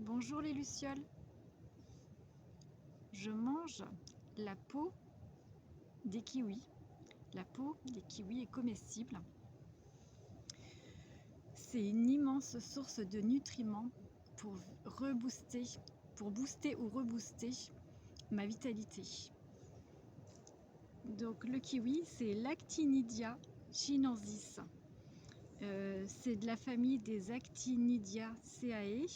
Bonjour les lucioles, je mange la peau des kiwis. La peau des kiwis est comestible. C'est une immense source de nutriments pour rebooster, pour booster ou rebooster ma vitalité. Donc le kiwi, c'est l'Actinidia chinensis. C'est de la famille des Actinidiaceae.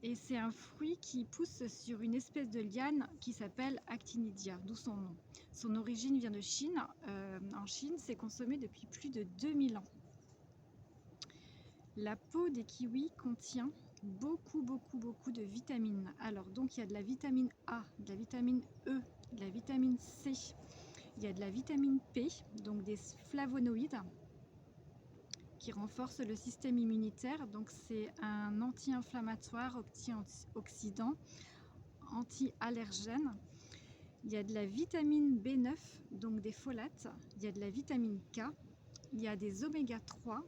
Et c'est un fruit qui pousse sur une espèce de liane qui s'appelle Actinidia, d'où son nom. Son origine vient de Chine. En Chine, c'est consommé depuis plus de 2000 ans. La peau des kiwis contient beaucoup de vitamines. Alors, donc, il y a de la vitamine A, de la vitamine E, de la vitamine C. Il y a de la vitamine P, donc des flavonoïdes qui renforce le système immunitaire. Donc c'est un anti-inflammatoire, antioxydant, anti-allergène. Il y a de la vitamine B9, donc des folates. Il y a de la vitamine K. Il y a des oméga 3.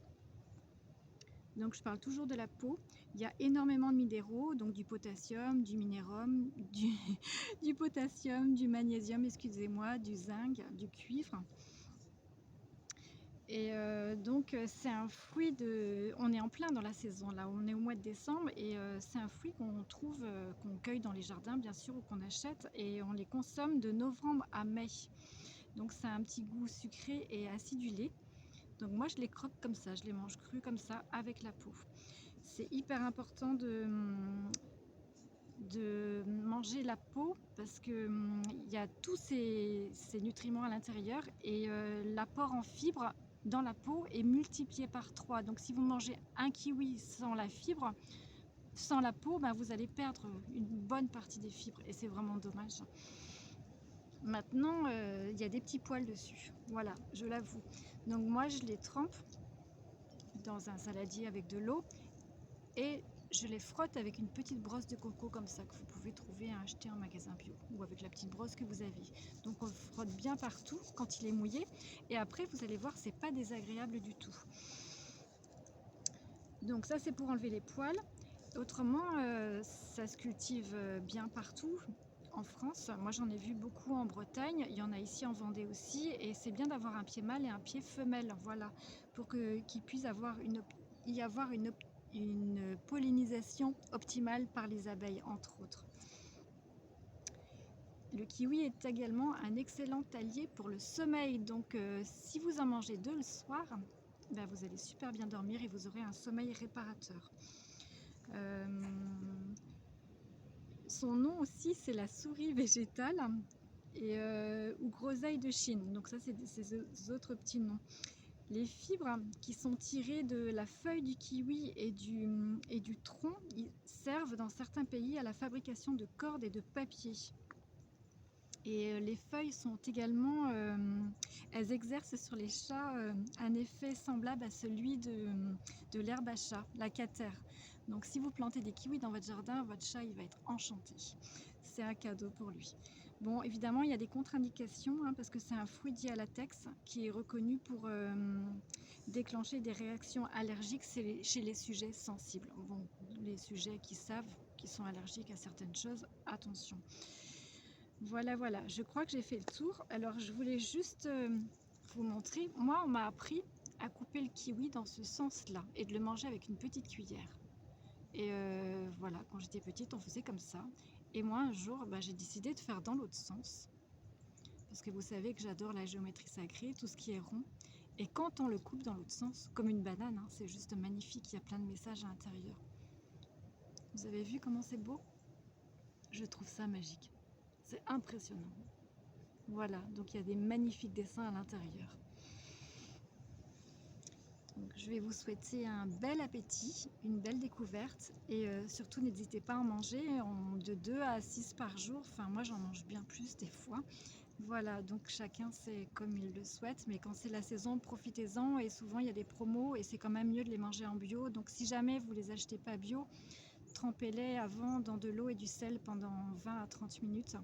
Donc je parle toujours de la peau. Il y a énormément de minéraux, donc du potassium, du minéralium, du potassium, du magnésium, excusez-moi, du zinc, du cuivre. Et donc c'est un fruit de... On est en plein dans la saison, là on est au mois de décembre, et c'est un fruit qu'on trouve, qu'on cueille dans les jardins bien sûr, ou qu'on achète, et on les consomme de novembre à mai. Donc c'est un petit goût sucré et acidulé. Donc moi je les croque comme ça, je les mange crus comme ça avec la peau. C'est hyper important de manger la peau parce que il y a tous ces nutriments à l'intérieur, et l'apport en fibres dans la peau est multiplié par 3. Donc si vous mangez un kiwi sans la fibre, sans la peau, ben vous allez perdre une bonne partie des fibres, et c'est vraiment dommage. Maintenant, il y a des petits poils dessus, voilà, je l'avoue. Donc moi je les trempe dans un saladier avec de l'eau, et je les frotte avec une petite brosse de coco comme ça, que vous pouvez trouver à acheter en magasin bio, ou avec la petite brosse que vous avez. Donc on le frotte bien partout quand il est mouillé, et après vous allez voir, c'est pas désagréable du tout. Donc ça c'est pour enlever les poils. Autrement, ça se cultive bien partout en France. Moi j'en ai vu beaucoup en Bretagne, il y en a ici en Vendée aussi, et c'est bien d'avoir un pied mâle et un pied femelle, voilà, pour qu'il puisse y avoir une pollinisation optimale par les abeilles, entre autres. Le kiwi est également un excellent allié pour le sommeil, donc si vous en mangez 2 le soir, ben vous allez super bien dormir et vous aurez un sommeil réparateur. Son nom aussi, c'est la souris végétale, et, ou groseille de Chine, donc ça c'est ces autres petits noms. Les fibres qui sont tirées de la feuille du kiwi et du tronc servent dans certains pays à la fabrication de cordes et de papier. Et les feuilles sont également, elles exercent sur les chats un effet semblable à celui de l'herbe à chat, la catère. Donc si vous plantez des kiwis dans votre jardin, votre chat il va être enchanté. C'est un cadeau pour lui. Bon, évidemment, il y a des contre-indications, hein, parce que c'est un fruit dit à latex qui est reconnu pour déclencher des réactions allergiques chez les sujets sensibles. Bon, les sujets qui savent qu'ils sont allergiques à certaines choses, attention. Voilà, voilà, je crois que j'ai fait le tour. Alors je voulais juste vous montrer, moi on m'a appris à couper le kiwi dans ce sens-là et de le manger avec une petite cuillère. Et voilà, quand j'étais petite on faisait comme ça. Et moi un jour j'ai décidé de faire dans l'autre sens. Parce que vous savez que j'adore la géométrie sacrée, tout ce qui est rond. Et quand on le coupe dans l'autre sens, comme une banane, hein, c'est juste magnifique, il y a plein de messages à l'intérieur. Vous avez vu comment c'est beau? Je trouve ça magique. C'est impressionnant. Voilà, donc il y a des magnifiques dessins à l'intérieur. Je vais vous souhaiter un bel appétit, une belle découverte, et surtout n'hésitez pas à en manger de 2 à 6 par jour. Enfin moi j'en mange bien plus des fois. Voilà, donc chacun c'est comme il le souhaite, mais quand c'est la saison, profitez-en, et souvent il y a des promos et c'est quand même mieux de les manger en bio. Donc si jamais vous les achetez pas bio, trempez-les avant dans de l'eau et du sel pendant 20 à 30 minutes.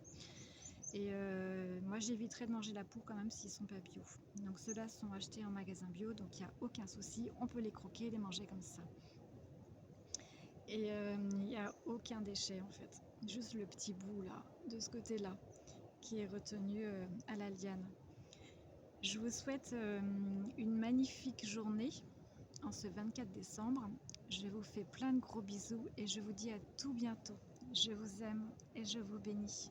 Et moi j'éviterai de manger la peau quand même s'ils sont pas bio. Donc ceux-là sont achetés en magasin bio, donc il n'y a aucun souci, on peut les croquer et les manger comme ça. Et il n'y a aucun déchet en fait. Juste le petit bout là, de ce côté-là, qui est retenu à la liane. Je vous souhaite une magnifique journée en ce 24 décembre. Je vous fais plein de gros bisous et je vous dis à tout bientôt. Je vous aime et je vous bénis.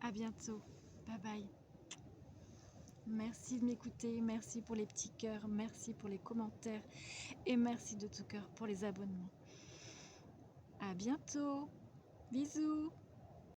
À bientôt. Bye bye. Merci de m'écouter, merci pour les petits cœurs, merci pour les commentaires et merci de tout cœur pour les abonnements. À bientôt. Bisous.